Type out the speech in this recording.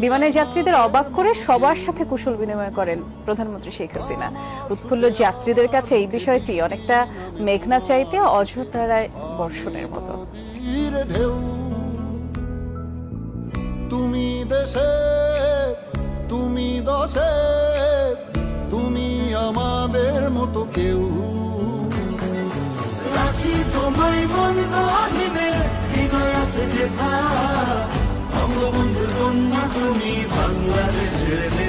বিমানের যাত্রীদের অবাক করে সবার সাথে কুশল বিনিময় করেন প্রধানমন্ত্রী শেখ হাসিনা। উৎফুল্ল যাত্রীদের কাছে এই বিষয়টি অনেকটা মেঘনা চাইতে অজতারায় বর্ষণের মতো। তুমি দেশে, তুমি দশে, তুমি আমাদের মতো কেউ। রাখি তোমায় মন গহিনে, হৃদয় আছে যেথা, বঙ্গবন্ধুর কন্যা তুমি বাংলাদেশের।